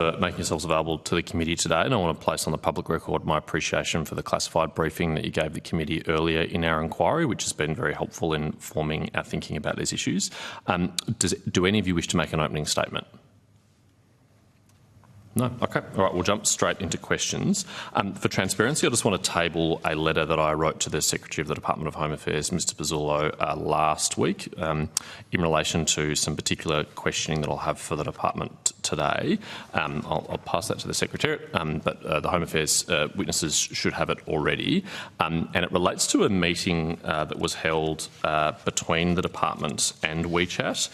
making yourselves available to the committee today, and I want to place on the public record my appreciation for the classified briefing that you gave the committee earlier in our inquiry, which has been very helpful in forming our thinking about these issues. Do any of you wish to make an opening statement? No? Okay. All right, we'll jump straight into questions. For transparency, I just want to table a letter that I wrote to the Secretary of the Department of Home Affairs, Mr Pizzullo, last week in relation to some particular questioning that I'll have for the department today. I'll pass that to the Secretariat, but the Home Affairs witnesses should have it already. And it relates to a meeting that was held between the department and WeChat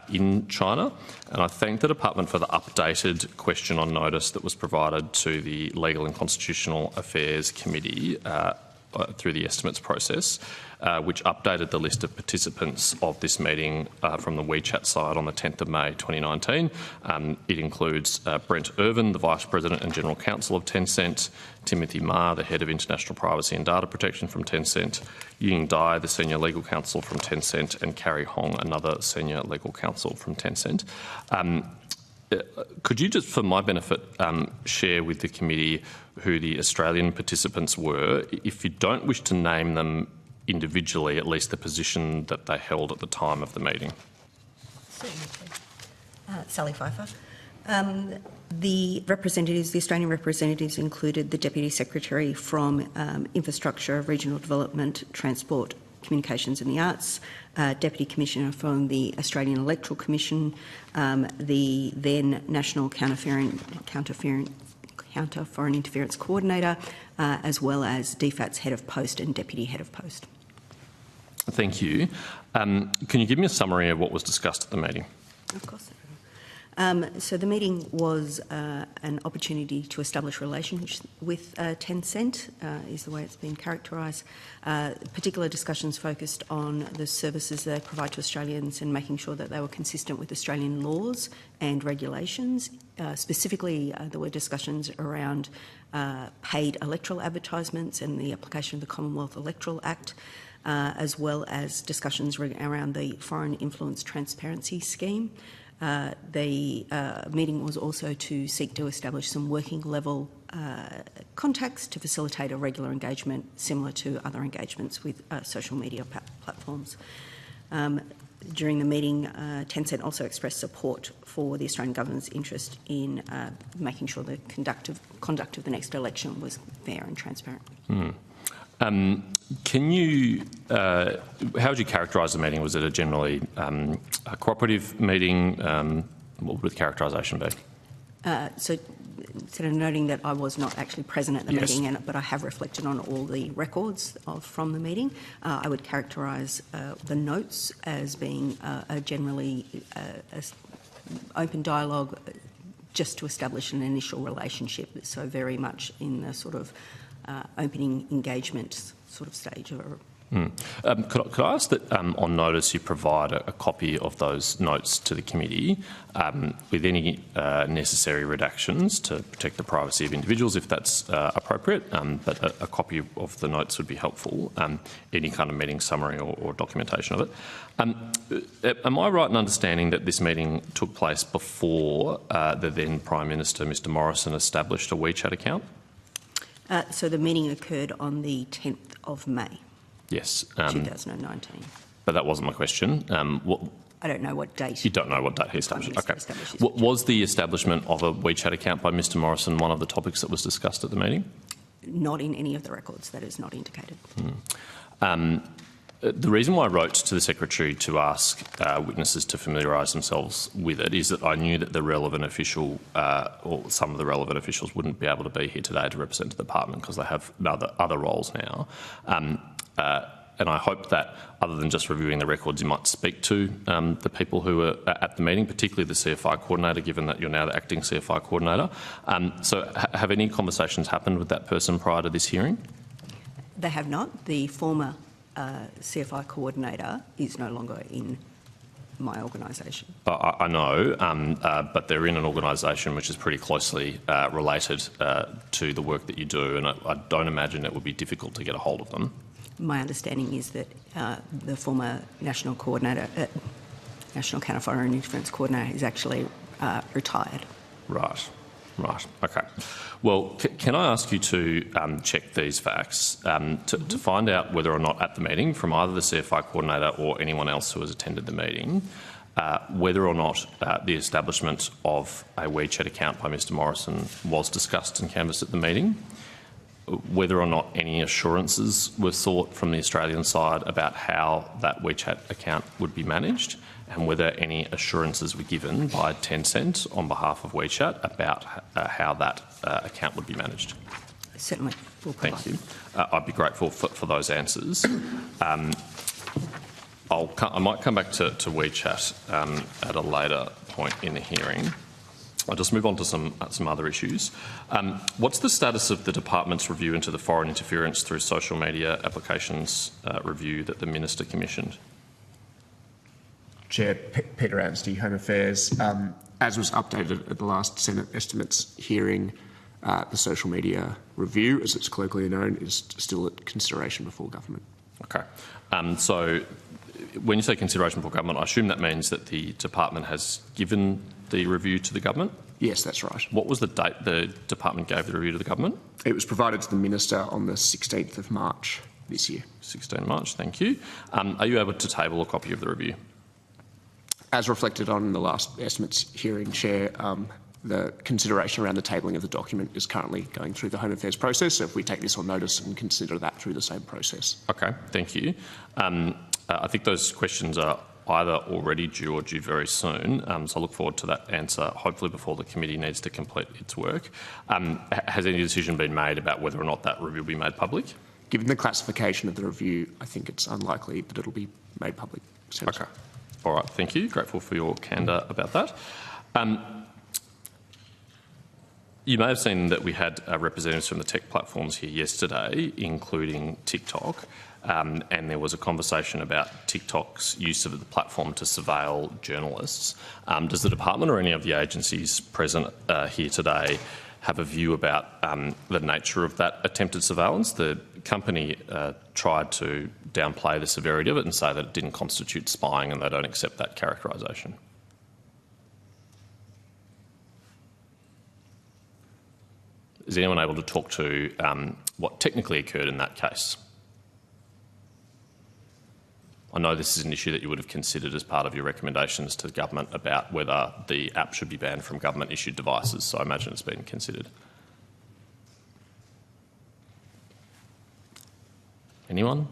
in China, and I thank the department for the updated question on notice that was provided to the Legal and Constitutional Affairs Committee through the estimates process, which updated the list of participants of this meeting from the WeChat side on the 10th of May 2019. It includes Brent Irvin, the Vice President and General Counsel of Tencent, Timothy Ma, the Head of International Privacy and Data Protection from Tencent, Ying Dai, the Senior Legal Counsel from Tencent, and Carrie Hong, another Senior Legal Counsel from Tencent. Could you just, for my benefit, share with the committee who the Australian participants were? If you don't wish to name them individually, at least the position that they held at the time of the meeting. Certainly. Sally Pfeiffer. The Australian representatives included the Deputy Secretary from Infrastructure, Regional Development, Transport, Communications and the Arts, Deputy Commissioner from the Australian Electoral Commission, the then National Counter-Foreign Interference Coordinator, as well as DFAT's Head of Post and Deputy Head of Post. Thank you. Can you give me a summary of what was discussed at the meeting? Of course. So the meeting was an opportunity to establish relations with Tencent, is the way it's been characterised. Particular discussions focused on the services they provide to Australians and making sure that they were consistent with Australian laws and regulations. Specifically, there were discussions around paid electoral advertisements and the application of the Commonwealth Electoral Act, as well as discussions around the Foreign Influence Transparency Scheme. The meeting was also to seek to establish some working level contacts to facilitate a regular engagement similar to other engagements with social media platforms. During the meeting, Tencent also expressed support for the Australian government's interest in making sure the conduct of the next election was fair and transparent. Can you, how would you characterise the meeting? Was it a generally a cooperative meeting? What would the characterisation be? So, instead of noting that I was not actually present at the meeting, but I have reflected on all the records from the meeting, I would characterise the notes as being a generally open dialogue just to establish an initial relationship, so very much in the sort of opening engagement sort of stage. Could I ask that on notice you provide a copy of those notes to the committee with any necessary redactions to protect the privacy of individuals if that's appropriate, but a copy of the notes would be helpful, any kind of meeting summary or documentation of it. Am I right in understanding that this meeting took place before the then Prime Minister, Mr Morrison, established a WeChat account? So the meeting occurred on the 10th of May. Yes. 2019. But that wasn't my question. I don't know what date. You don't know what date he established. Okay. Was the establishment of a WeChat account by Mr Morrison one of the topics that was discussed at the meeting? Not in any of the records. That is not indicated. The reason why I wrote to the Secretary to ask witnesses to familiarise themselves with it is that I knew that the relevant official or some of the relevant officials wouldn't be able to be here today to represent the department because they have other roles now. And I hope that, other than just reviewing the records, you might speak to the people who were at the meeting, particularly the CFI coordinator, given that you're now the acting CFI coordinator. So have any conversations happened with that person prior to this hearing? They have not. The former CFI coordinator is no longer in my organisation. I know, but they're in an organisation which is pretty closely related to the work that you do, and I don't imagine it would be difficult to get a hold of them. My understanding is that the former national coordinator, National Counter-Foreign Interference Coordinator, is actually retired. Right. Right, okay. Well, can I ask you to check these facts to find out whether or not at the meeting, from either the CFI coordinator or anyone else who has attended the meeting, whether or not the establishment of a WeChat account by Mr Morrison was discussed and canvassed at the meeting, whether or not any assurances were sought from the Australian side about how that WeChat account would be managed, and whether any assurances were given by Tencent on behalf of WeChat about how that account would be managed. Certainly. We'll provide. Thank you. I'd be grateful for those answers. I might come back to WeChat at a later point in the hearing. I'll just move on to some other issues. What's the status of the department's review into the foreign interference through social media applications review that the Minister commissioned? Chair, Peter Anstey, Home Affairs. As was updated at the last Senate estimates hearing, the social media review, as it's colloquially known, is still at consideration before government. Okay. So when you say consideration before government, I assume that means that the department has given the review to the government? Yes, that's right. What was the date the department gave the review to the government? It was provided to the Minister on the 16th of March this year. 16 March, thank you. Are you able to table a copy of the review? As reflected on the last estimates hearing, Chair, the consideration around the tabling of the document is currently going through the Home Affairs process, so if we take this on notice and consider that through the same process. Okay, thank you. I think those questions are either already due or due very soon, so I look forward to that answer, hopefully before the committee needs to complete its work. Has any decision been made about whether or not that review will be made public? Given the classification of the review, I think it's unlikely that it'll be made public. Okay. All right, thank you. Grateful for your candour about that. You may have seen that we had representatives from the tech platforms here yesterday, including TikTok, and there was a conversation about TikTok's use of the platform to surveil journalists. Does the department or any of the agencies present here today have a view about the nature of that attempted surveillance? The company tried to downplay the severity of it and say that it didn't constitute spying, and they don't accept that characterisation. Is anyone able to talk to what technically occurred in that case? I know this is an issue that you would have considered as part of your recommendations to the government about whether the app should be banned from government-issued devices, so I imagine it's been considered. Anyone?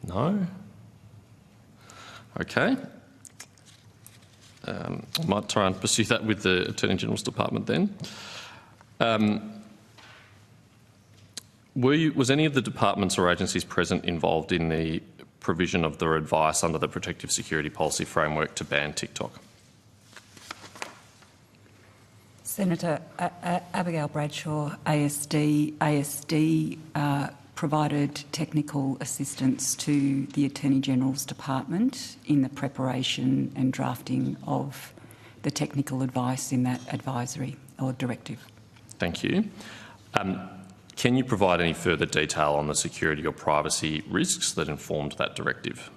No? Okay. I might try and pursue that with the Attorney General's Department then. Was any of the departments or agencies present involved in the provision of their advice under the Protective Security Policy Framework to ban TikTok? Senator, Abigail Bradshaw, ASD provided technical assistance to the Attorney General's Department in the preparation and drafting of the technical advice in that advisory or directive. Thank you. Can you provide any further detail on the security or privacy risks that informed that directive?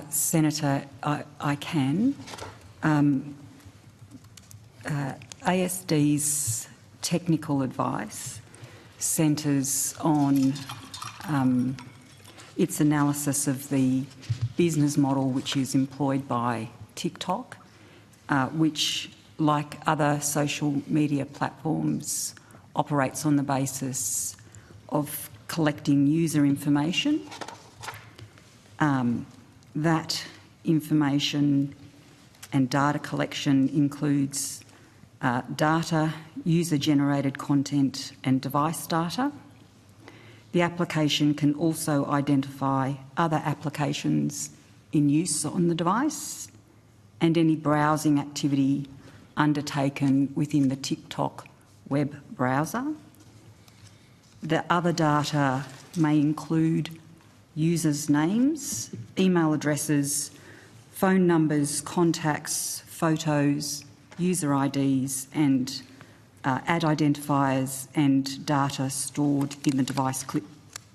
Senator, I can. ASD's technical advice centres on its analysis of the business model which is employed by TikTok, which, like other social media platforms, operates on the basis of collecting user information. That information and data collection includes data, user-generated content and device data. The application can also identify other applications in use on the device and any browsing activity undertaken within the TikTok web browser. The other data may include users' names, email addresses, phone numbers, contacts, photos, user IDs and ad identifiers and data stored in the device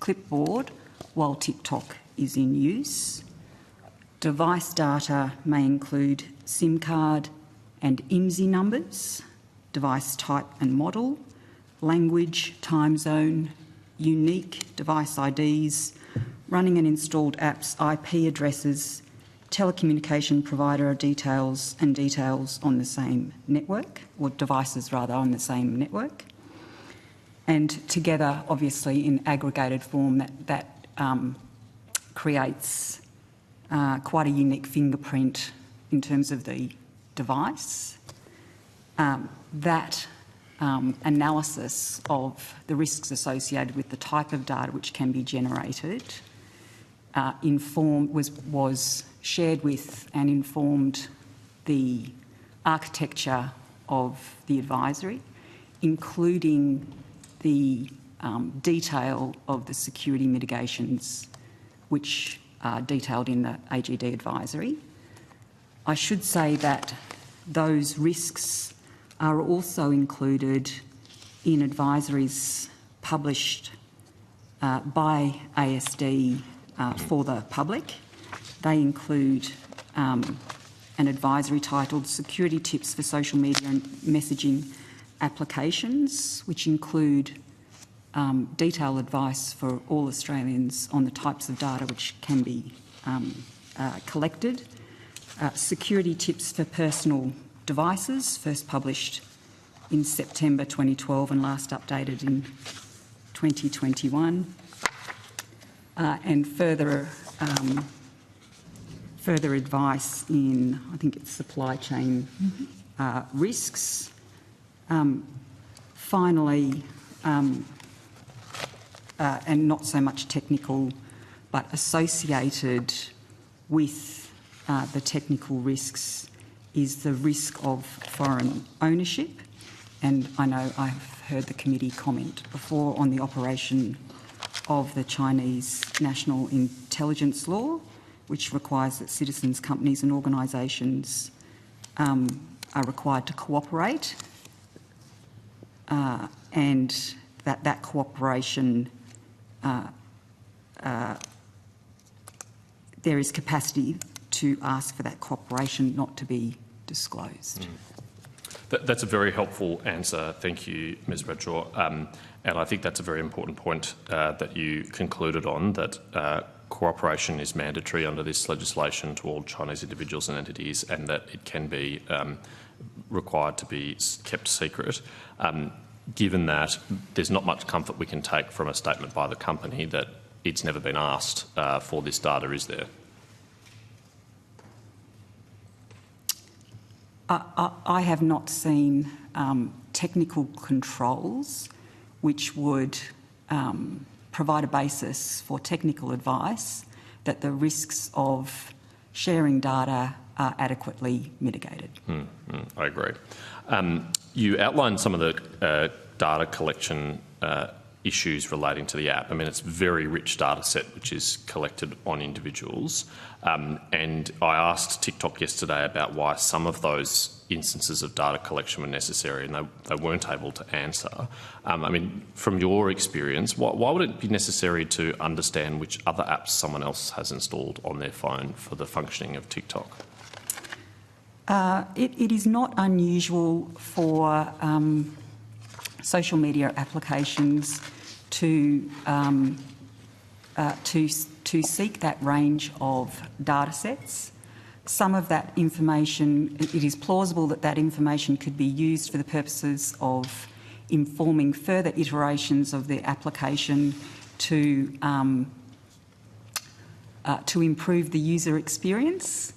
clipboard while TikTok is in use. Device data may include SIM card and IMSI numbers, device type and model, language, time zone, unique device IDs, running and installed apps, IP addresses, telecommunication provider details and details on the same network, or devices rather on the same network. And together, obviously, in aggregated form, that creates quite a unique fingerprint in terms of the device. That analysis of the risks associated with the type of data which can be generated was shared with and informed the architecture of the advisory, including the detail of the security mitigations which are detailed in the AGD advisory. I should say that those risks are also included in advisories published by ASD for the public. They include an advisory titled Security Tips for Social Media and Messaging Applications, which include detailed advice for all Australians on the types of data which can be collected. Security Tips for Personal Devices, first published in September 2012 and last updated in 2021. And further advice in, I think it's supply chain risks. Finally, and not so much technical, but associated with the technical risks is the risk of foreign ownership. And I know I've heard the committee comment before on the operation of the Chinese national intelligence law, which requires that citizens, companies and organisations are required to cooperate, and that cooperation, there is capacity to ask for that cooperation not to be disclosed. That's a very helpful answer. Thank you, Ms Bradshaw. And I think that's a very important point that you concluded on, that cooperation is mandatory under this legislation to all Chinese individuals and entities, and that it can be required to be kept secret. Given that, there's not much comfort we can take from a statement by the company that it's never been asked for this data, is there? I have not seen technical controls which would provide a basis for technical advice that the risks of sharing data are adequately mitigated. I agree. You outlined some of the data collection issues relating to the app. I mean, it's a very rich data set which is collected on individuals. And I asked TikTok yesterday about why some of those instances of data collection were necessary, and they weren't able to answer. I mean, from your experience, why would it be necessary to understand which other apps someone else has installed on their phone for the functioning of TikTok? It is not unusual for social media applications to seek that range of data sets. Some of that information, it is plausible that that information could be used for the purposes of informing further iterations of the application to improve the user experience,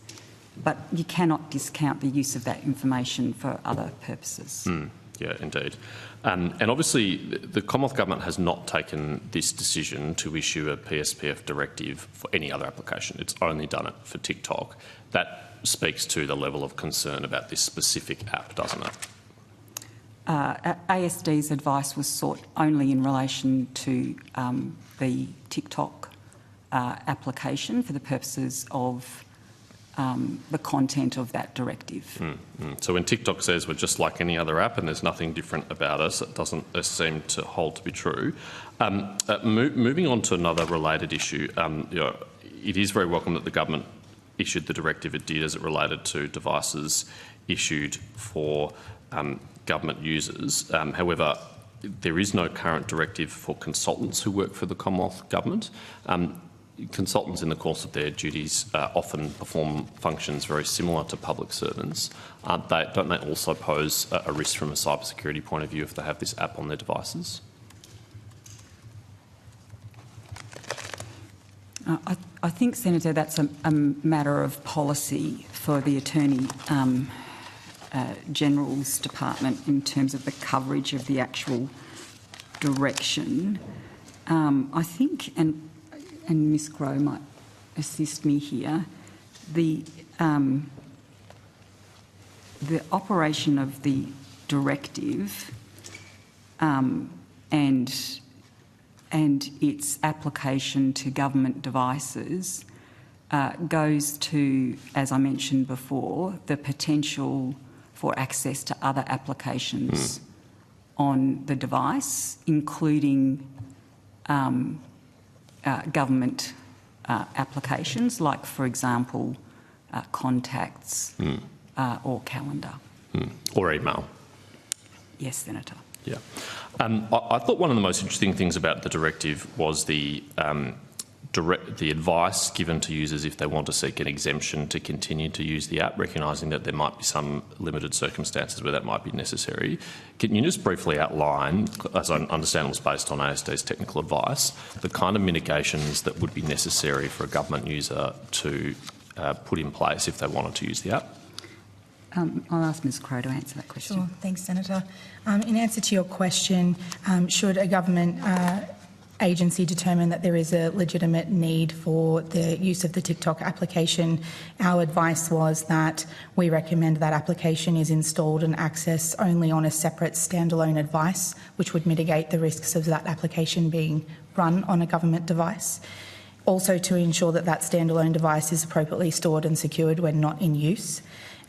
but you cannot discount the use of that information for other purposes. Yeah, indeed. And obviously the Commonwealth Government has not taken this decision to issue a PSPF directive for any other application. It's only done it for TikTok. That speaks to the level of concern about this specific app, doesn't it? ASD's advice was sought only in relation to the TikTok application for the purposes of the content of that directive. So when TikTok says we're just like any other app and there's nothing different about us, it doesn't seem to hold to be true. Moving on to another related issue, it is very welcome that the government issued the directive it did as it related to devices issued for government users. However, there is no current directive for consultants who work for the Commonwealth Government. Consultants in the course of their duties often perform functions very similar to public servants. Don't they also pose a risk from a cybersecurity point of view if they have this app on their devices? I think, Senator, that's a matter of policy for the Attorney General's Department in terms of the coverage of the actual direction. I think, and Ms Grow might assist me here, the operation of the directive and its application to government devices goes to, as I mentioned before, the potential for access to other applications on the device, including government applications, like, for example, contacts or calendar. Or email. Yes, Senator. Yeah. I thought one of the most interesting things about the directive was the advice given to users if they want to seek an exemption to continue to use the app, recognising that there might be some limited circumstances where that might be necessary. Can you just briefly outline, as I understand it was based on ASD's technical advice, the kind of mitigations that would be necessary for a government user to put in place if they wanted to use the app? I'll ask Ms Crow to answer that question. Sure. Thanks, Senator. In answer to your question, should a government agency determine that there is a legitimate need for the use of the TikTok application, our advice was that we recommend that application is installed and accessed only on a separate standalone device, which would mitigate the risks of that application being run on a government device. Also, to ensure that that standalone device is appropriately stored and secured when not in use,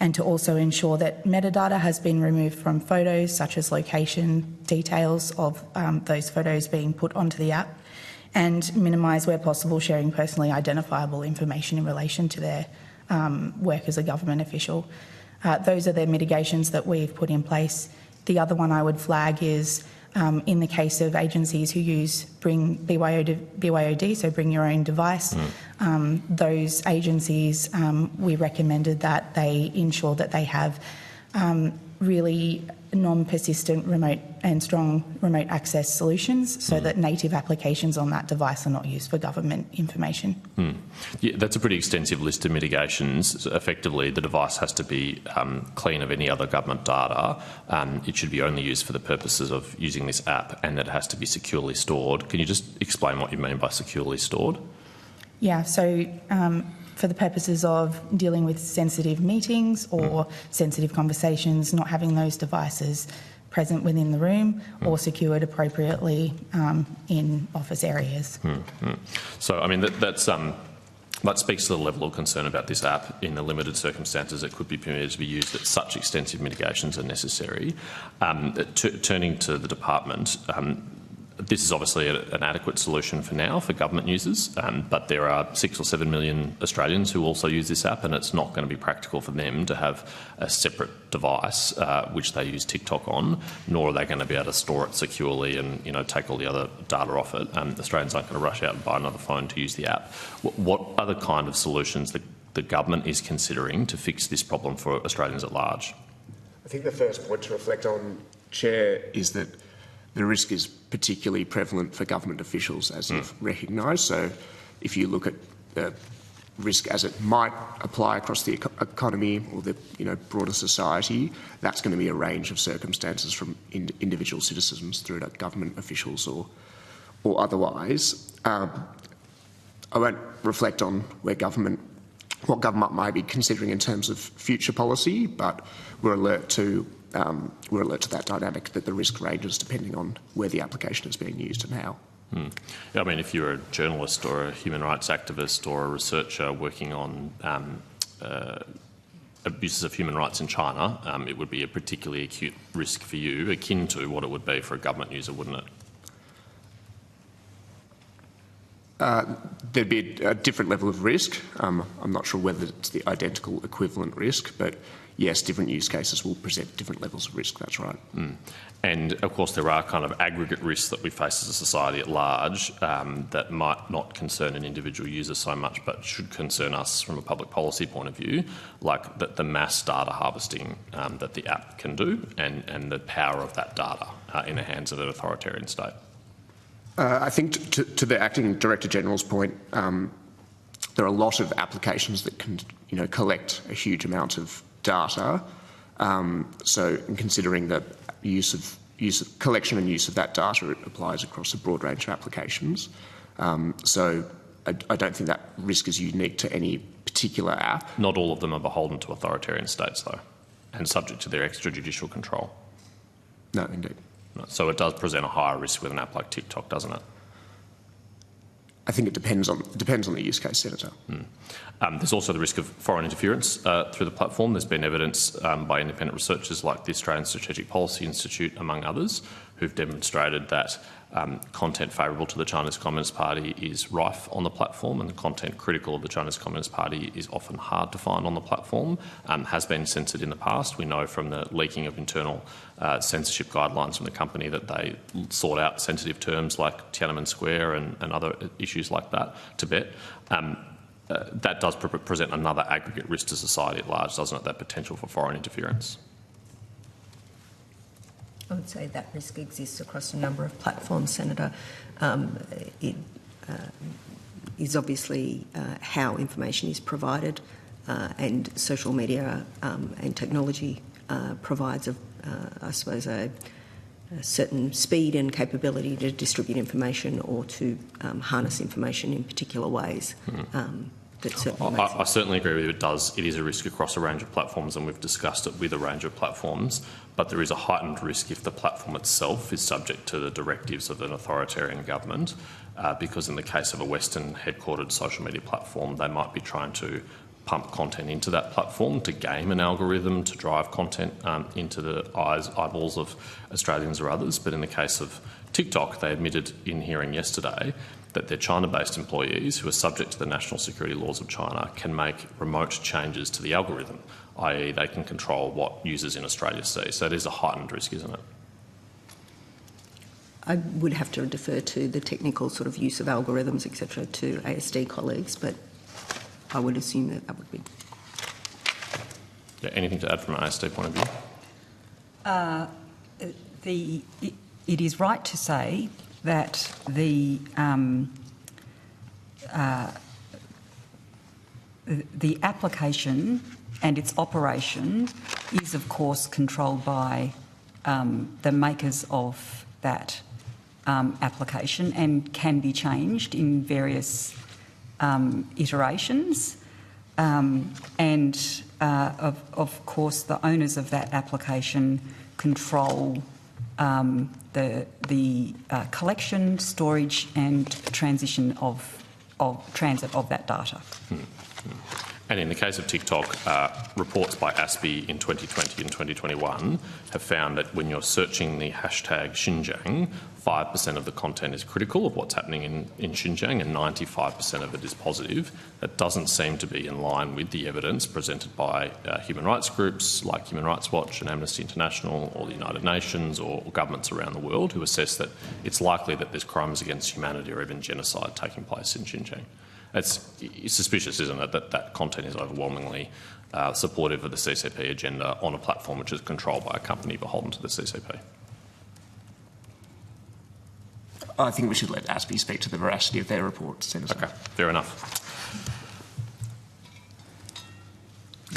and to also ensure that metadata has been removed from photos, such as location details of those photos being put onto the app, and minimise, where possible, sharing personally identifiable information in relation to their work as a government official. Those are the mitigations that we've put in place. The other one I would flag is in the case of agencies who use BYOD, so bring your own device, those agencies, we recommended that they ensure that they have really non-persistent remote and strong remote access solutions so that native applications on that device are not used for government information. Yeah, that's a pretty extensive list of mitigations. Effectively, the device has to be clean of any other government data. It should be only used for the purposes of using this app, and that it has to be securely stored. Can you just explain what you mean by securely stored? Yeah, so for the purposes of dealing with sensitive meetings or sensitive conversations, not having those devices present within the room or secured appropriately in office areas. So, I mean, that speaks to the level of concern about this app in the limited circumstances it could be permitted to be used, that such extensive mitigations are necessary. Turning to the department, this is obviously an adequate solution for now for government users, but there are 6 or 7 million Australians who also use this app, and it's not going to be practical for them to have a separate device which they use TikTok on, nor are they going to be able to store it securely and take all the other data off it. Australians aren't going to rush out and buy another phone to use the app. What are the kind of solutions that the government is considering to fix this problem for Australians at large? I think the first point to reflect on, Chair, is that the risk is particularly prevalent for government officials, as you've recognised. So if you look at the risk as it might apply across the economy or the broader society, that's going to be a range of circumstances from individual citizens through to government officials or otherwise. I won't reflect on what government might be considering in terms of future policy, but we're alert to that dynamic, that the risk ranges depending on where the application is being used and how. I mean, if you're a journalist or a human rights activist or a researcher working on abuses of human rights in China, it would be a particularly acute risk for you, akin to what it would be for a government user, wouldn't it? There'd be a different level of risk. I'm not sure whether it's the identical equivalent risk, but yes, different use cases will present different levels of risk, that's right. And of course there are kind of aggregate risks that we face as a society at large that might not concern an individual user so much but should concern us from a public policy point of view, like the mass data harvesting that the app can do and the power of that data in the hands of an authoritarian state. I think to the Acting Director-General's point, there are a lot of applications that can collect a huge amount of data. So in considering the use of collection and use of that data, it applies across a broad range of applications. So I don't think that risk is unique to any particular app. Not all of them are beholden to authoritarian states though, and subject to their extrajudicial control. No, indeed. So it does present a higher risk with an app like TikTok, doesn't it? I think it depends on the use case, Senator. There's also the risk of foreign interference through the platform. There's been evidence by independent researchers like the Australian Strategic Policy Institute, among others, who've demonstrated that content favourable to the Chinese Communist Party is rife on the platform, and the content critical of the Chinese Communist Party is often hard to find on the platform, has been censored in the past. We know from the leaking of internal censorship guidelines from the company that they sought out sensitive terms like Tiananmen Square and other issues like that, Tibet. That does present another aggregate risk to society at large, doesn't it, that potential for foreign interference? I would say that risk exists across a number of platforms, Senator. It is obviously how information is provided, and social media and technology provides, I suppose, a certain speed and capability to distribute information or to harness information in particular ways. That certainly I certainly agree with you. It is a risk across a range of platforms, and we've discussed it with a range of platforms, but there is a heightened risk if the platform itself is subject to the directives of an authoritarian government, because in the case of a Western headquartered social media platform, they might be trying to pump content into that platform to game an algorithm to drive content into the eyeballs of Australians or others. But in the case of TikTok, they admitted in hearing yesterday that their China-based employees, who are subject to the national security laws of China, can make remote changes to the algorithm, i.e. they can control what users in Australia see. So it is a heightened risk, isn't it? I would have to defer to the technical sort of use of algorithms, etc., to ASD colleagues, but I would assume that would be. Yeah, anything to add from an ASD point of view? It is right to say that the application and its operation is, of course, controlled by the makers of that application and can be changed in various iterations. And of course, the owners of that application control the collection, storage, and transit of that data. And in the case of TikTok, reports by ASPI in 2020 and 2021 have found that when you're searching the hashtag Xinjiang, 5% of the content is critical of what's happening in Xinjiang and 95% of it is positive. That doesn't seem to be in line with the evidence presented by human rights groups like Human Rights Watch and Amnesty International or the United Nations or governments around the world who assess that it's likely that there's crimes against humanity or even genocide taking place in Xinjiang. It's suspicious, isn't it, that that content is overwhelmingly supportive of the CCP agenda on a platform which is controlled by a company beholden to the CCP? I think we should let ASPI speak to the veracity of their report, Senator. Okay, fair enough.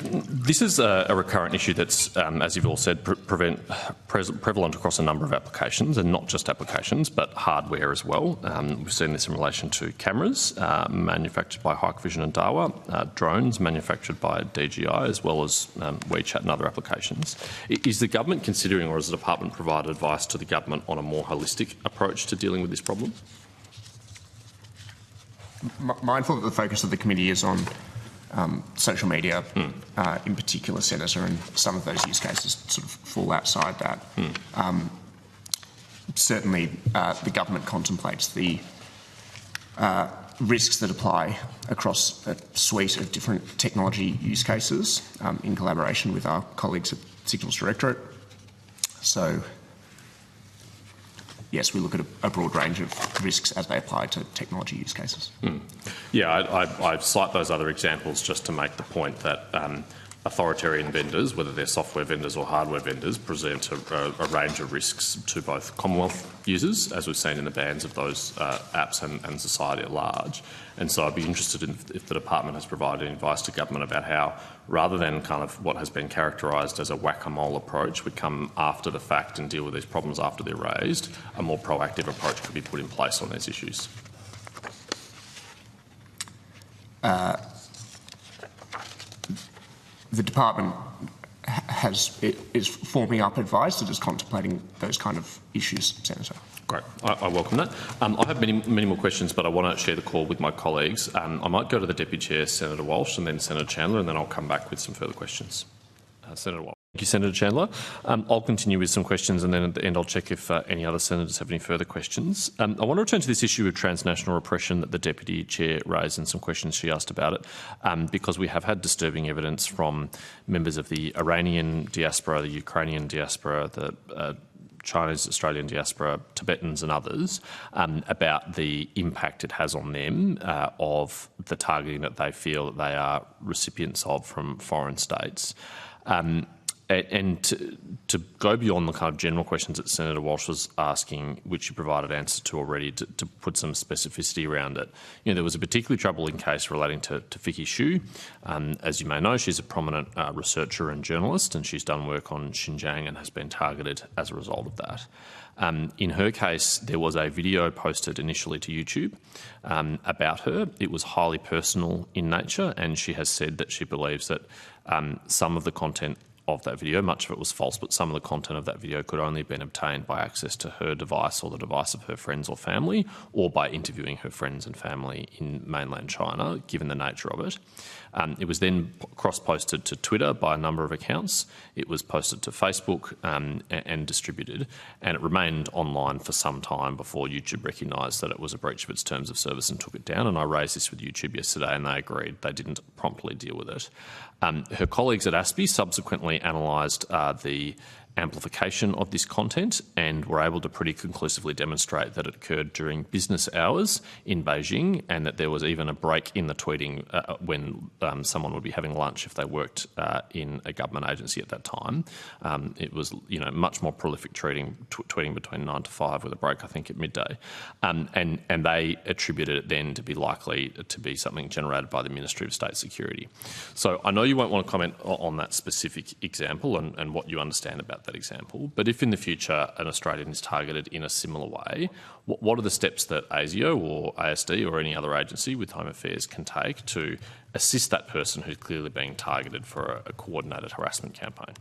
This is a recurrent issue that's, as you've all said, prevalent across a number of applications, and not just applications, but hardware as well. We've seen this in relation to cameras manufactured by Hikvision and Dahua, drones manufactured by DJI, as well as WeChat and other applications. Is the government considering, or has the department provided advice to the government on a more holistic approach to dealing with this problem? Mindful that the focus of the committee is on social media in particular, Senator, and some of those use cases sort of fall outside that. Certainly the government contemplates the risks that apply across a suite of different technology use cases in collaboration with our colleagues at Signals Directorate. So, yes, we look at a broad range of risks as they apply to technology use cases. Yeah, I cite those other examples just to make the point that authoritarian vendors, whether they're software vendors or hardware vendors, present a range of risks to both Commonwealth users, as we've seen in the bans of those apps, and society at large. And so I'd be interested in if the department has provided any advice to government about how, rather than kind of what has been characterised as a whack-a-mole approach, we come after the fact and deal with these problems after they're raised, a more proactive approach could be put in place on these issues. The department is forming up advice that is contemplating those kind of issues, Senator. Great, I welcome that. I have many more questions, but I want to share the call with my colleagues. I might go to the Deputy Chair, Senator Walsh, and then Senator Chandler, and then I'll come back with some further questions. Senator Walsh. Thank you, Senator Chandler. I'll continue with some questions, and then at the end I'll check if any other senators have any further questions. I want to return to this issue of transnational repression that the Deputy Chair raised and some questions she asked about it, because we have had disturbing evidence from members of the Iranian diaspora, the Ukrainian diaspora, the Chinese Australian diaspora, Tibetans and others, about the impact it has on them of the targeting that they feel that they are recipients of from foreign states. And to go beyond the kind of general questions that Senator Walsh was asking, which you provided answers to already, to put some specificity around it. There was a particularly troubling case relating to Vicky Xu. As you may know, she's a prominent researcher and journalist, and she's done work on Xinjiang and has been targeted as a result of that. In her case, there was a video posted initially to YouTube about her. It was highly personal in nature, and she has said that she believes that some of the content of that video, much of it was false, but some of the content of that video could only have been obtained by access to her device or the device of her friends or family, or by interviewing her friends and family in mainland China, given the nature of it. It was then cross-posted to Twitter by a number of accounts. It was posted to Facebook and distributed, and it remained online for some time before YouTube recognised that it was a breach of its terms of service and took it down. And I raised this with YouTube yesterday, and they agreed. They didn't promptly deal with it. Her colleagues at ASPI subsequently analysed the amplification of this content and were able to pretty conclusively demonstrate that it occurred during business hours in Beijing, and that there was even a break in the tweeting when someone would be having lunch if they worked in a government agency at that time. It was, much more prolific tweeting between 9 to 5 with a break, I think, at midday. And they attributed it then to be likely to be something generated by the Ministry of State Security. So I know you won't want to comment on that specific example and what you understand about that example, but if in the future an Australian is targeted in a similar way, what are the steps that ASIO or ASD or any other agency with Home Affairs can take to assist that person who's clearly being targeted for a coordinated harassment campaign?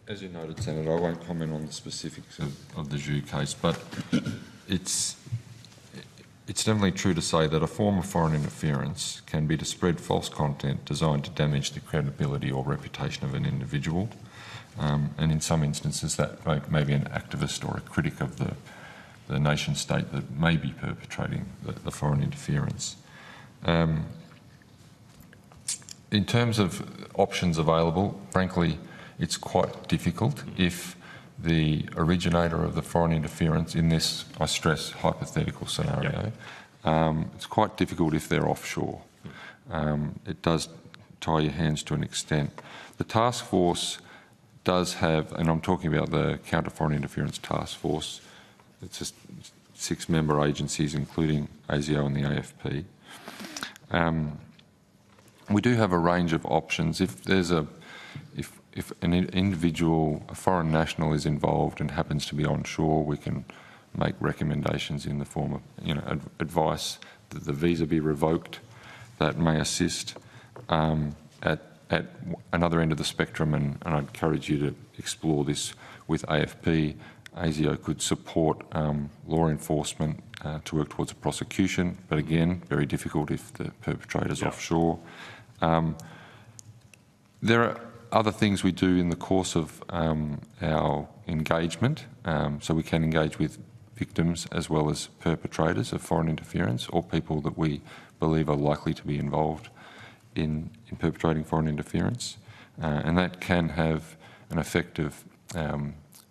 As you noted, Senator, I won't comment on the specifics of the Zhu case, but it's definitely true to say that a form of foreign interference can be to spread false content designed to damage the credibility or reputation of an individual. And in some instances that may be an activist or a critic of the nation state that may be perpetrating the foreign interference. In terms of options available, frankly, it's quite difficult if the originator of the foreign interference in this, I stress, hypothetical scenario, it's quite difficult if they're offshore. It does tie your hands to an extent. The task force does have, and I'm talking about the Counter Foreign Interference Task Force, it's just 6-member agencies including ASIO and the AFP. We do have a range of options. If an individual, a foreign national, is involved and happens to be onshore, we can make recommendations in the form of, advice that the visa be revoked. That may assist. At another end of the spectrum, and I encourage you to explore this with AFP, ASIO could support law enforcement to work towards a prosecution, but again, very difficult if the perpetrator's offshore. There are other things we do in the course of our engagement, so we can engage with victims as well as perpetrators of foreign interference or people that we believe are likely to be involved in perpetrating foreign interference. And that can have an effect of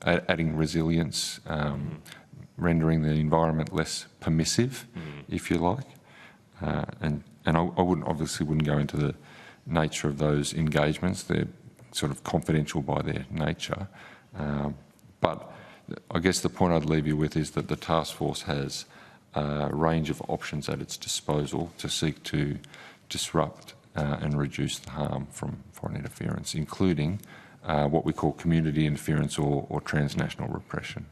adding resilience, rendering the environment less permissive, if you like. And I obviously wouldn't go into the nature of those engagements. They're sort of confidential by their nature. But I guess the point I'd leave you with is that the task force has a range of options at its disposal to seek to disrupt and reduce the harm from foreign interference, including what we call community interference or transnational repression.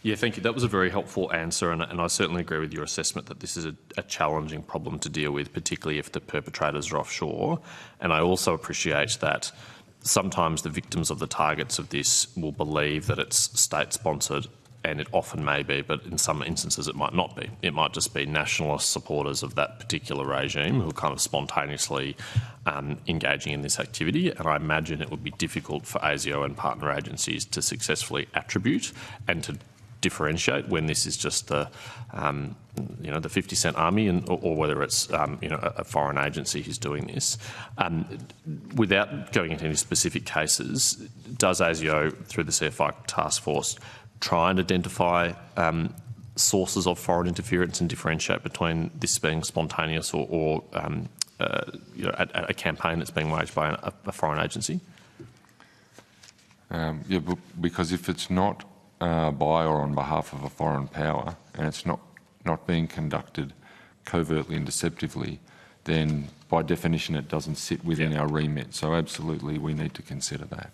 Yeah, thank you. That was a very helpful answer, and I certainly agree with your assessment that this is a challenging problem to deal with, particularly if the perpetrators are offshore. And I also appreciate that sometimes the victims of the targets of this will believe that it's state-sponsored, and it often may be, but in some instances it might not be. It might just be nationalist supporters of that particular regime who are kind of spontaneously engaging in this activity, and I imagine it would be difficult for ASIO and partner agencies to successfully attribute and to differentiate when this is just the 50 Cent Army or whether it's a foreign agency who's doing this. Without going into any specific cases, does ASIO, through the CFI task force, try and identify sources of foreign interference and differentiate between this being spontaneous or a campaign that's being waged by a foreign agency? Yeah, because if it's not by or on behalf of a foreign power and it's not being conducted covertly and deceptively, then by definition it doesn't sit within our remit. So absolutely we need to consider that.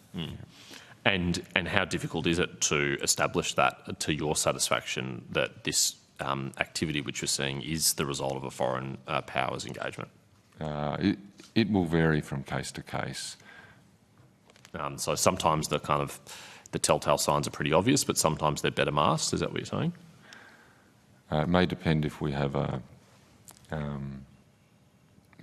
And how difficult is it to establish that to your satisfaction that this activity which you're seeing is the result of a foreign power's engagement? It will vary from case to case. So sometimes the telltale signs are pretty obvious, but sometimes they're better masked. Is that what you're saying? It may depend if we have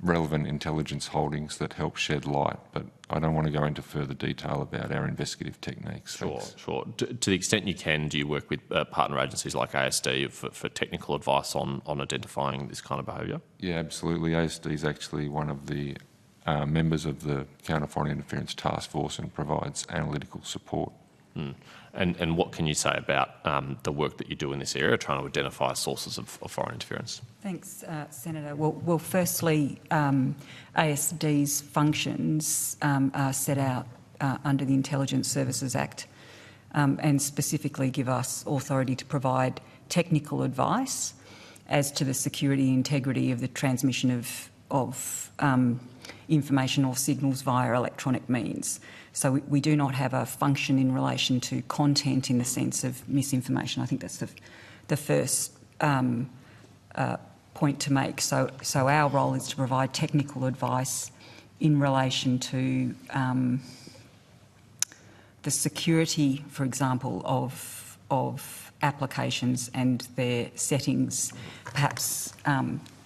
relevant intelligence holdings that help shed light, but I don't want to go into further detail about our investigative techniques. Sure. To the extent you can, do you work with partner agencies like ASD for technical advice on identifying this kind of behaviour? Yeah, absolutely. ASD is actually one of the members of the Counter Foreign Interference Task Force and provides analytical support. And what can you say about the work that you do in this area, trying to identify sources of foreign interference? Thanks, Senator. Well, firstly, ASD's functions are set out under the Intelligence Services Act and specifically give us authority to provide technical advice as to the security and integrity of the transmission of information or signals via electronic means. So we do not have a function in relation to content in the sense of misinformation. I think that's the first point to make. So our role is to provide technical advice in relation to the security, for example, of applications and their settings, perhaps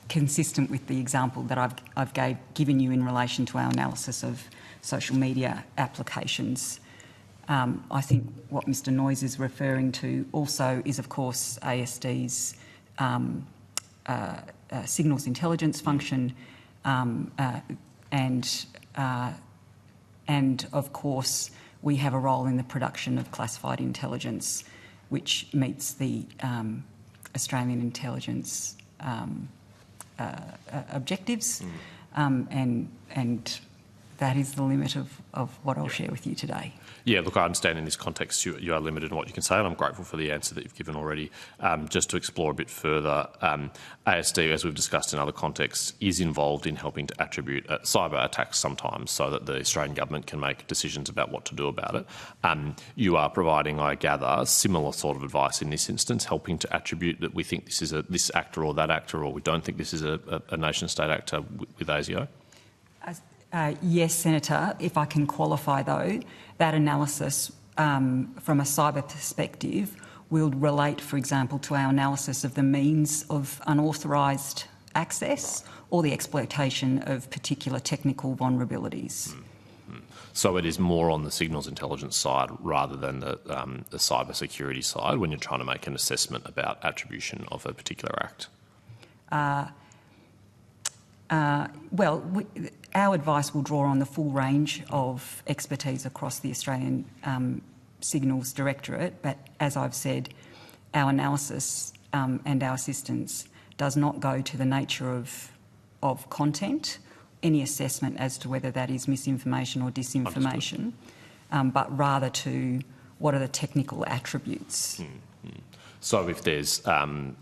consistent with the example that I've given you in relation to our analysis of social media applications. I think what Mr Noyes is referring to also is, of course, ASD's signals intelligence function and of course we have a role in the production of classified intelligence which meets the Australian intelligence objectives and that is the limit of what I'll share with you today. Yeah, look, I understand in this context you are limited in what you can say, and I'm grateful for the answer that you've given already. Just to explore a bit further, ASD, as we've discussed in other contexts, is involved in helping to attribute cyber attacks sometimes so that the Australian government can make decisions about what to do about it. You are providing, I gather, similar sort of advice in this instance, helping to attribute that we think this is this actor or that actor, or we don't think this is a nation-state actor with ASIO? Yes, Senator. If I can qualify, though, that analysis from a cyber perspective will relate, for example, to our analysis of the means of unauthorised access or the exploitation of particular technical vulnerabilities. So it is more on the signals intelligence side rather than the cyber security side when you're trying to make an assessment about attribution of a particular act? Our advice will draw on the full range of expertise across the Australian Signals Directorate, but as I've said, our analysis and our assistance does not go to the nature of content, any assessment as to whether that is misinformation or disinformation, but rather to what are the technical attributes. So if there's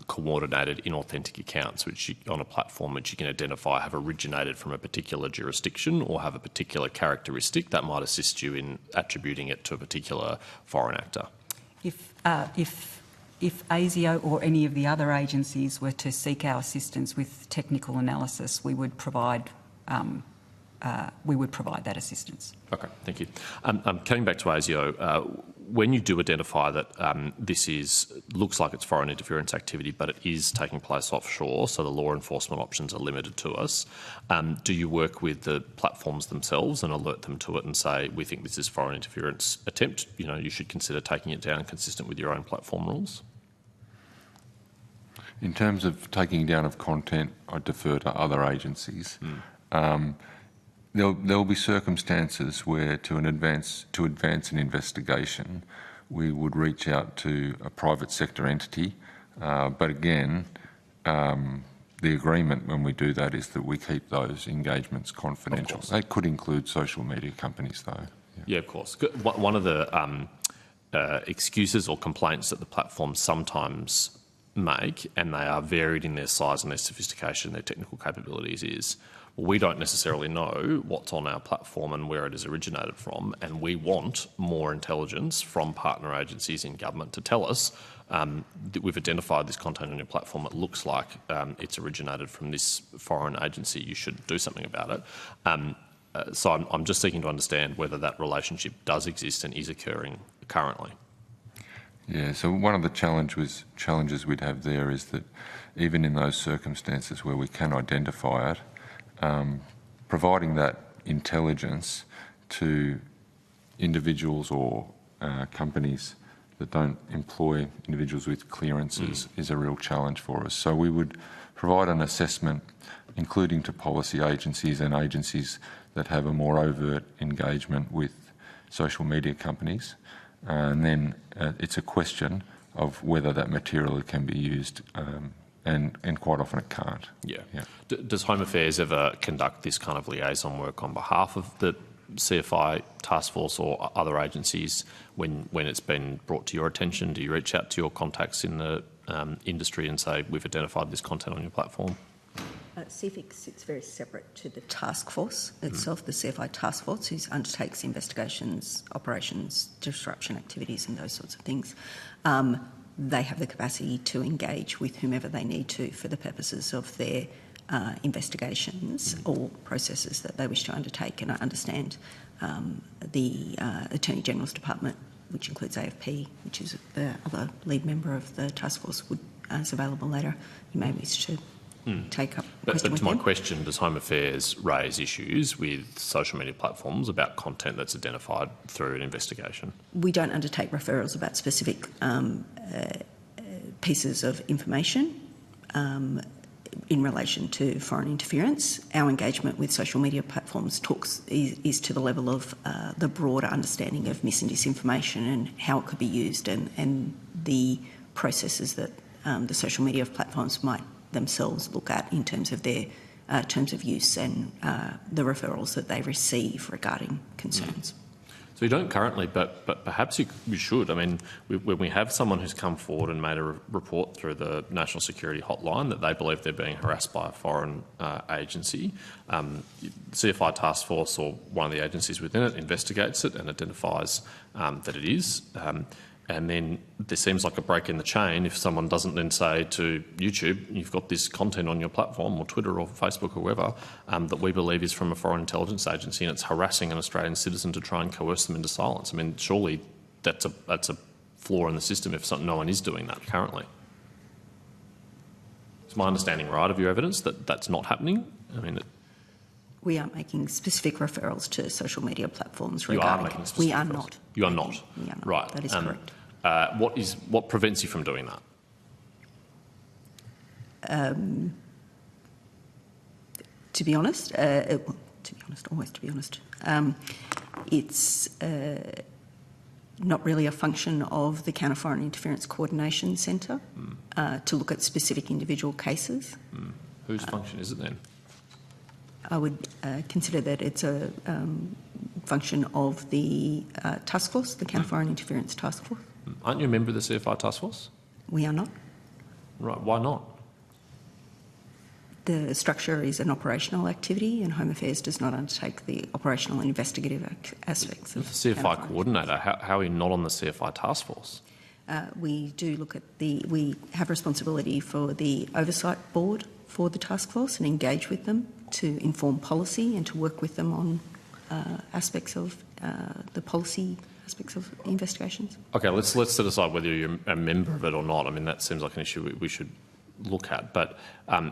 coordinated inauthentic accounts on a platform which you can identify have originated from a particular jurisdiction or have a particular characteristic, that might assist you in attributing it to a particular foreign actor. If ASIO or any of the other agencies were to seek our assistance with technical analysis, we would provide that assistance. Okay, thank you. Coming back to ASIO, when you do identify that this looks like it's foreign interference activity, but it is taking place offshore, so the law enforcement options are limited to us, do you work with the platforms themselves and alert them to it and say, we think this is foreign interference attempt, you should consider taking it down consistent with your own platform rules? In terms of taking down of content, I defer to other agencies. There'll be circumstances where to advance an investigation, we would reach out to a private sector entity. But again, the agreement when we do that is that we keep those engagements confidential. That could include social media companies, though. Yeah, of course. One of the excuses or complaints that the platforms sometimes make, and they are varied in their size and their sophistication, their technical capabilities, is we don't necessarily know what's on our platform and where it has originated from, and we want more intelligence from partner agencies in government to tell us that we've identified this content on your platform. It looks like it's originated from this foreign agency. You should do something about it. So I'm just seeking to understand whether that relationship does exist and is occurring currently. Yeah, so one of the challenges we'd have there is that even in those circumstances where we can identify it, providing that intelligence to individuals or companies that don't employ individuals with clearances is a real challenge for us. So we would provide an assessment, including to policy agencies and agencies that have a more overt engagement with social media companies. And then it's a question of whether that material can be used, and quite often it can't. Yeah. Does Home Affairs ever conduct this kind of liaison work on behalf of the CFI task force or other agencies when it's been brought to your attention? Do you reach out to your contacts in the industry and say, we've identified this content on your platform? CFIC sits very separate to the task force itself, the CFI task force, who undertakes investigations, operations, disruption activities and those sorts of things. They have the capacity to engage with whomever they need to for the purposes of their investigations or processes that they wish to undertake. And I understand the Attorney General's Department, which includes AFP, which is the other lead member of the task force, is available later. You may wish to take up But to my question, does Home Affairs raise issues with social media platforms about content that's identified through an investigation? We don't undertake referrals about specific pieces of information in relation to foreign interference. Our engagement with social media platforms is to the level of the broader understanding of mis and disinformation and how it could be used and the processes that the social media platforms might themselves look at in terms of their terms of use and the referrals that they receive regarding concerns. So you don't currently, but perhaps you should. I mean, when we have someone who's come forward and made a report through the National Security Hotline that they believe they're being harassed by a foreign agency, CFI Task Force or one of the agencies within it investigates it and identifies that it is. And then there seems like a break in the chain if someone doesn't then say to YouTube, you've got this content on your platform or Twitter or Facebook or whoever that we believe is from a foreign intelligence agency and it's harassing an Australian citizen to try and coerce them into silence. I mean, surely that's a flaw in the system if no one is doing that currently. Is my understanding right of your evidence that that's not happening? I mean, We aren't making specific referrals to social media platforms You regarding... are making specific We are referrals. not. You are not? We are not. Right. That is correct. What prevents you from doing that? To be honest, it's not really a function of the Counter Foreign Interference Coordination Centre to look at specific individual cases. Whose function is it then? I would consider that it's a function of the task force, the Counter Foreign Interference Task Force. Aren't you a member of the CFI task force? We are not. Right, why not? The structure is an operational activity and Home Affairs does not undertake the operational and investigative aspects of The CFI coordinator, how are you not on the CFI task force? We do look at we have responsibility for the oversight board for the task force and engage with them to inform policy and to work with them on aspects of the policy aspects of investigations. Okay, let's set aside whether you're a member of it or not. I mean, that seems like an issue we should look at. But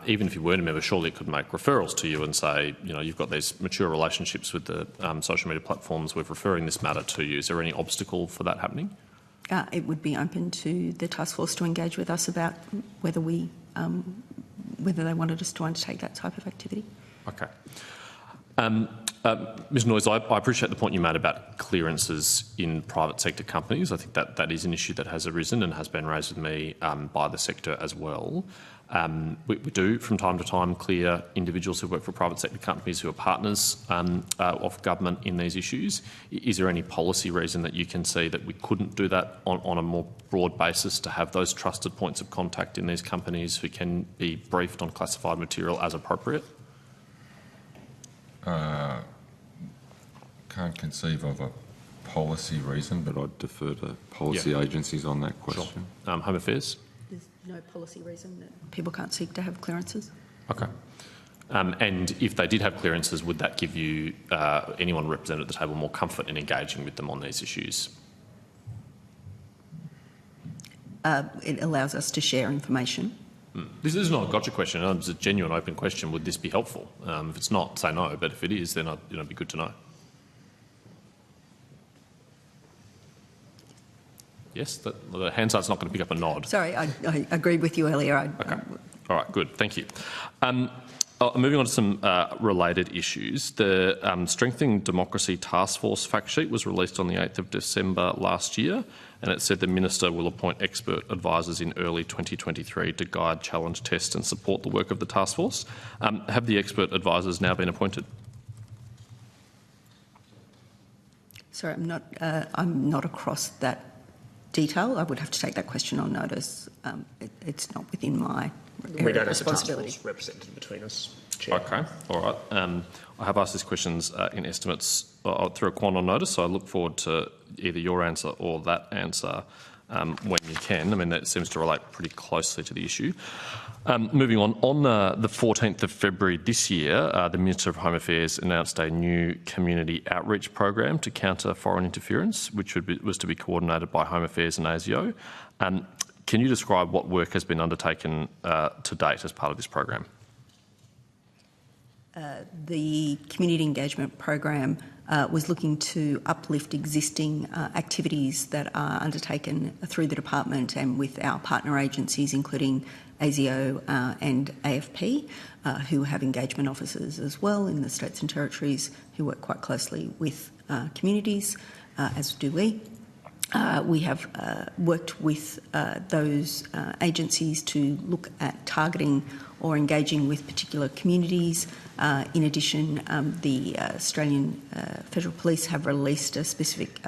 even if you weren't a member, surely it could make referrals to you and say, you know, you've got these mature relationships with the social media platforms. We're referring this matter to you. Is there any obstacle for that happening? It would be open to the task force to engage with us about whether we whether they wanted us to undertake that type of activity. Okay. Ms Noyes, I appreciate the point you made about clearances in private sector companies. I think that is an issue that has arisen and has been raised with me by the sector as well. We do, from time to time, clear individuals who work for private sector companies who are partners of government in these issues. Is there any policy reason that you can see that we couldn't do that on a more broad basis to have those trusted points of contact in these companies who can be briefed on classified material as appropriate? Can't conceive of a policy reason, but I'd defer to policy agencies on that question. Sure. Home Affairs? There's no policy reason that people can't seek to have clearances. Okay. And if they did have clearances, would that give you, anyone represented at the table, more comfort in engaging with them on these issues? It allows us to share information. This is not a gotcha question. It's a genuine open question. Would this be helpful? If it's not, say no. But if it is, then it'd be good to know. Yes, the hand sign's not going to pick up a nod. Sorry, I agreed with you earlier. Okay. All right, good. Thank you. Moving on to some related issues. The Strengthening Democracy Task Force fact sheet was released on the 8th of December last year, and it said the Minister will appoint expert advisors in early 2023 to guide, challenge, test and support the work of the task force. Have the expert advisors now been appointed? Sorry, I'm not across that detail. I would have to take that question on notice. It's not within my area of responsibility. We don't have a task force represented between us, Chair. Okay, all right. I have asked these questions in estimates through a quant on notice, so I look forward to either your answer or that answer when you can. I mean, that seems to relate pretty closely to the issue. Moving on the 14th of February this year, the Minister of Home Affairs announced a new community outreach program to counter foreign interference, which was to be coordinated by Home Affairs and ASIO. Can you describe what work has been undertaken to date as part of this program? The community engagement program was looking to uplift existing activities that are undertaken through the department and with our partner agencies, including ASIO and AFP, who have engagement officers as well in the states and territories who work quite closely with communities, as do we. We have worked with those agencies to look at targeting or engaging with particular communities. In addition, the Australian Federal Police have released a specific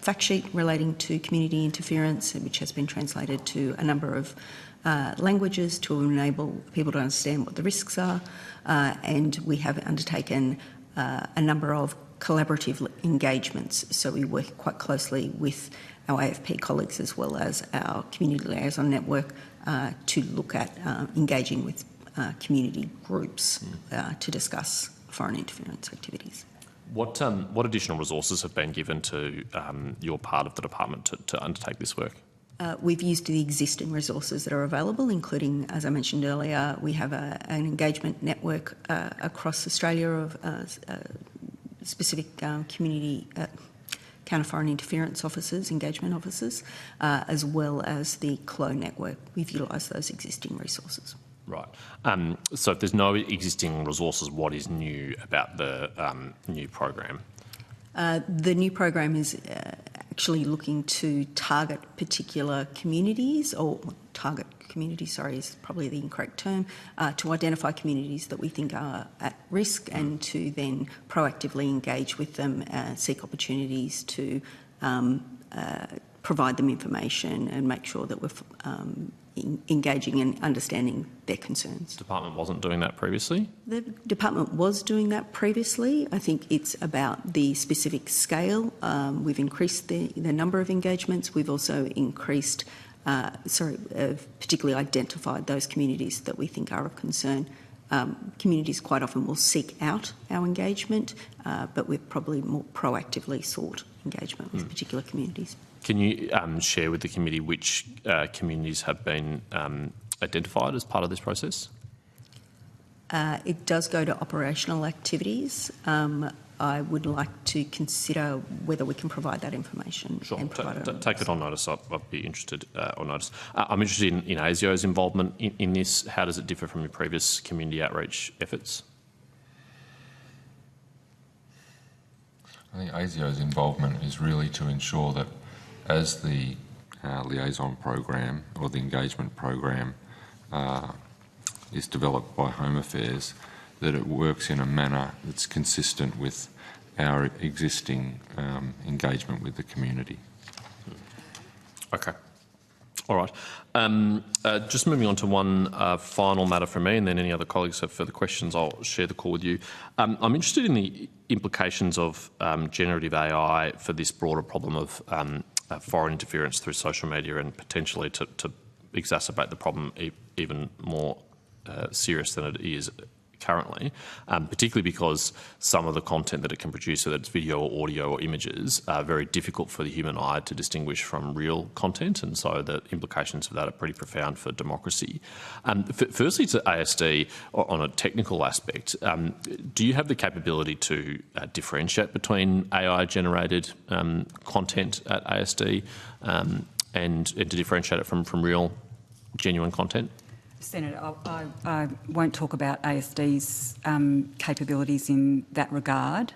fact sheet relating to community interference, which has been translated to a number of languages to enable people to understand what the risks are. And we have undertaken a number of collaborative engagements. So we work quite closely with our AFP colleagues as well as our community liaison network to look at engaging with community groups to discuss foreign interference activities. What additional resources have been given to your part of the department to undertake this work? We've used the existing resources that are available, including, as I mentioned earlier, we have an engagement network across Australia of specific community counter-foreign interference officers, engagement officers, as well as the CLO network. We've utilised those existing resources. Right. So if there's no existing resources, what is new about the new program? The new program is actually looking to target particular communities, or target communities, sorry, is probably the incorrect term, to identify communities that we think are at risk and to then proactively engage with them, seek opportunities to provide them information and make sure that we're engaging and understanding their concerns. The department wasn't doing that previously? The department was doing that previously. I think it's about the specific scale. We've increased the number of engagements. We've also increased, particularly identified those communities that we think are of concern. Communities quite often will seek out our engagement, but we've probably more proactively sought engagement with particular communities. Can you share with the committee which communities have been identified as part of this process? It does go to operational activities. I would like to consider whether we can provide that information. Sure. And provide take it on notice. I'd be interested on notice. I'm interested in ASIO's involvement in this. How does it differ from your previous community outreach efforts? I think ASIO's involvement is really to ensure that as the liaison program or the engagement program is developed by Home Affairs, that it works in a manner that's consistent with our existing engagement with the community. Okay. All right. Just moving on to one final matter from me, and then any other colleagues have further questions, I'll share the call with you. I'm interested in the implications of generative AI for this broader problem of foreign interference through social media, and potentially to exacerbate the problem even more serious than it is currently, particularly because some of the content that it can produce, whether it's video or audio or images, are very difficult for the human eye to distinguish from real content, and so the implications of that are pretty profound for democracy. Firstly, to ASD, on a technical aspect, do you have the capability to differentiate between AI-generated content at ASD and to differentiate it from real, genuine content? Senator, I won't talk about ASD's capabilities in that regard.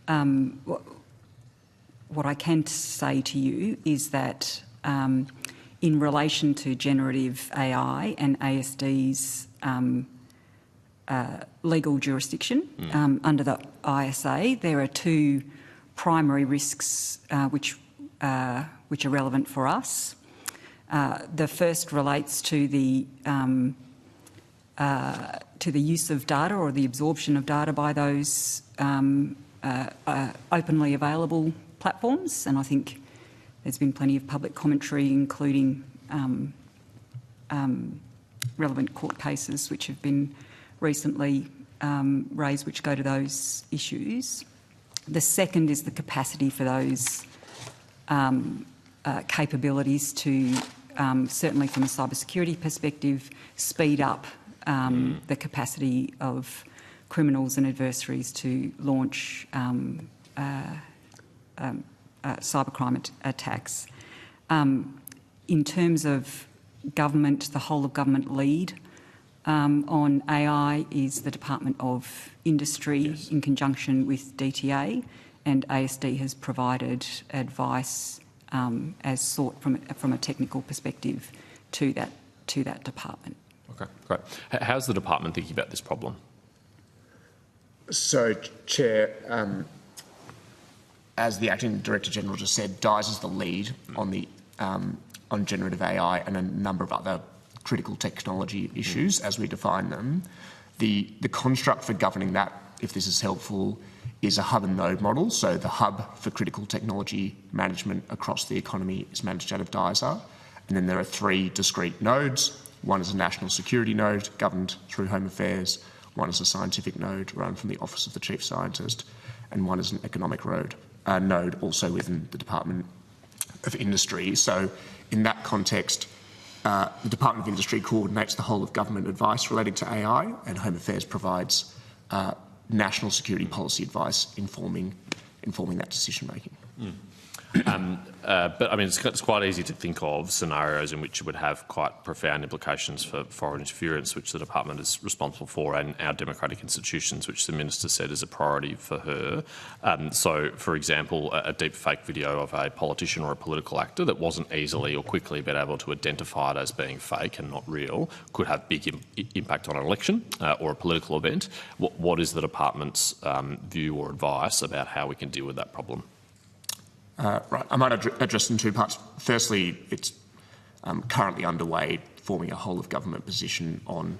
What I can say to you is that in relation to generative AI and ASD's legal jurisdiction under the ISA, there are two primary risks which are relevant for us. The first relates to the use of data or the absorption of data by those openly available platforms, and I think there's been plenty of public commentary, including relevant court cases which have been recently raised which go to those issues. The second is the capacity for those capabilities to, certainly from a cybersecurity perspective, speed up the capacity of criminals and adversaries to launch cybercrime attacks. In terms of government, the whole of government lead on AI is the Department of Industry in conjunction with DTA, and ASD has provided advice as sought from a technical perspective to that department. Okay, great. How's the department thinking about this problem? So, Chair, as the Acting Director General just said, DISE is the lead on generative AI and a number of other critical technology issues as we define them. The construct for governing that, if this is helpful, is a hub and node model. So the hub for critical technology management across the economy is managed out of DISA. And then there are three discrete nodes. One is a national security node governed through Home Affairs. One is a scientific node run from the Office of the Chief Scientist. And one is an economic node also within the department. industry. So in that context, the Department of Industry coordinates the whole of government advice relating to AI, and Home Affairs provides national security policy advice informing that decision making. But I mean, it's quite easy to think of scenarios in which it would have quite profound implications for foreign interference, which the department is responsible for, and our democratic institutions, which the minister said is a priority for her. So, for example, a deep fake video of a politician or a political actor that wasn't easily or quickly been able to identify it as being fake and not real could have big impact on an election or a political event. What is the department's view or advice about how we can deal with that problem? Right, I might address in two parts. Firstly, it's currently underway forming a whole of government position on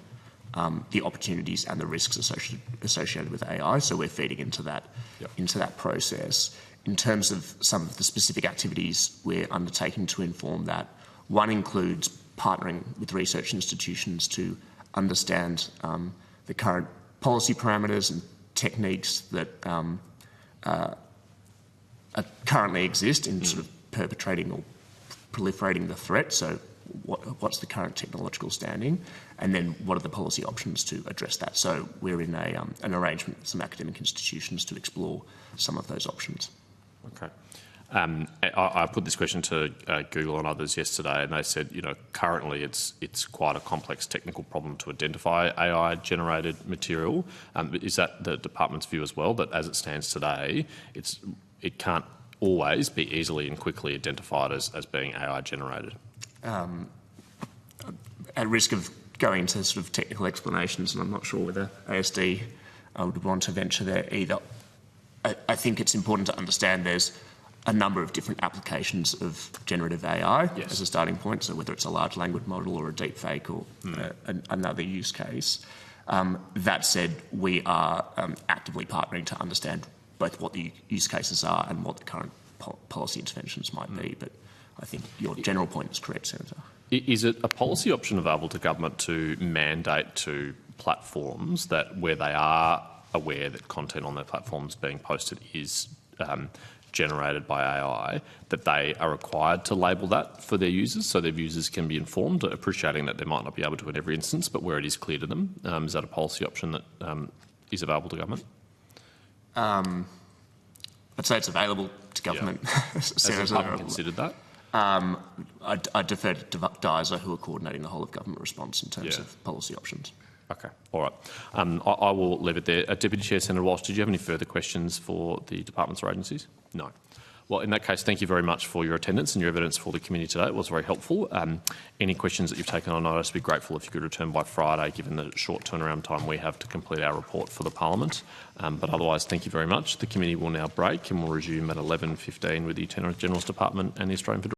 the opportunities and the risks associated with AI. So we're feeding into that process. In terms of some of the specific activities we're undertaking to inform that, one includes partnering with research institutions to understand the current policy parameters and techniques that currently exist in sort of perpetrating or proliferating the threat. So what's the current technological standing, and then what are the policy options to address that? So we're in an arrangement with some academic institutions to explore some of those options. Okay. I put this question to Google and others yesterday, and they said, currently it's quite a complex technical problem to identify AI-generated material. Is that the department's view as well, that as it stands today, it can't always be easily and quickly identified as being AI-generated? At risk of going into sort of technical explanations, and I'm not sure whether ASD would want to venture there either, I think it's important to understand there's a number of different applications of generative AI as a starting point, so whether it's a large language model or a deep fake or another use case. That said, we are actively partnering to understand both what the use cases are and what the current policy interventions might be. But I think your general point is correct, Senator. Is it a policy option available to government to mandate to platforms that where they are aware that content on their platforms being posted is generated by AI, that they are required to label that for their users so their users can be informed, appreciating that they might not be able to in every instance, but where it is clear to them? Is that a policy option that is available to government? I'd say it's available to government. Has the department considered that? I defer to DISA, who are coordinating the whole of government response in terms of policy options. Okay, all right. I will leave it there. Deputy Chair, Senator Walsh, did you have any further questions for the departments or agencies? No. Well, in that case, thank you very much for your attendance and your evidence for the committee today. It was very helpful. Any questions that you've taken on notice, we'd be grateful if you could return by Friday, given the short turnaround time we have to complete our report for the Parliament. But otherwise, thank you very much. The committee will now break and we'll resume at 11:15 with the Attorney General's Department and the Australian Federation.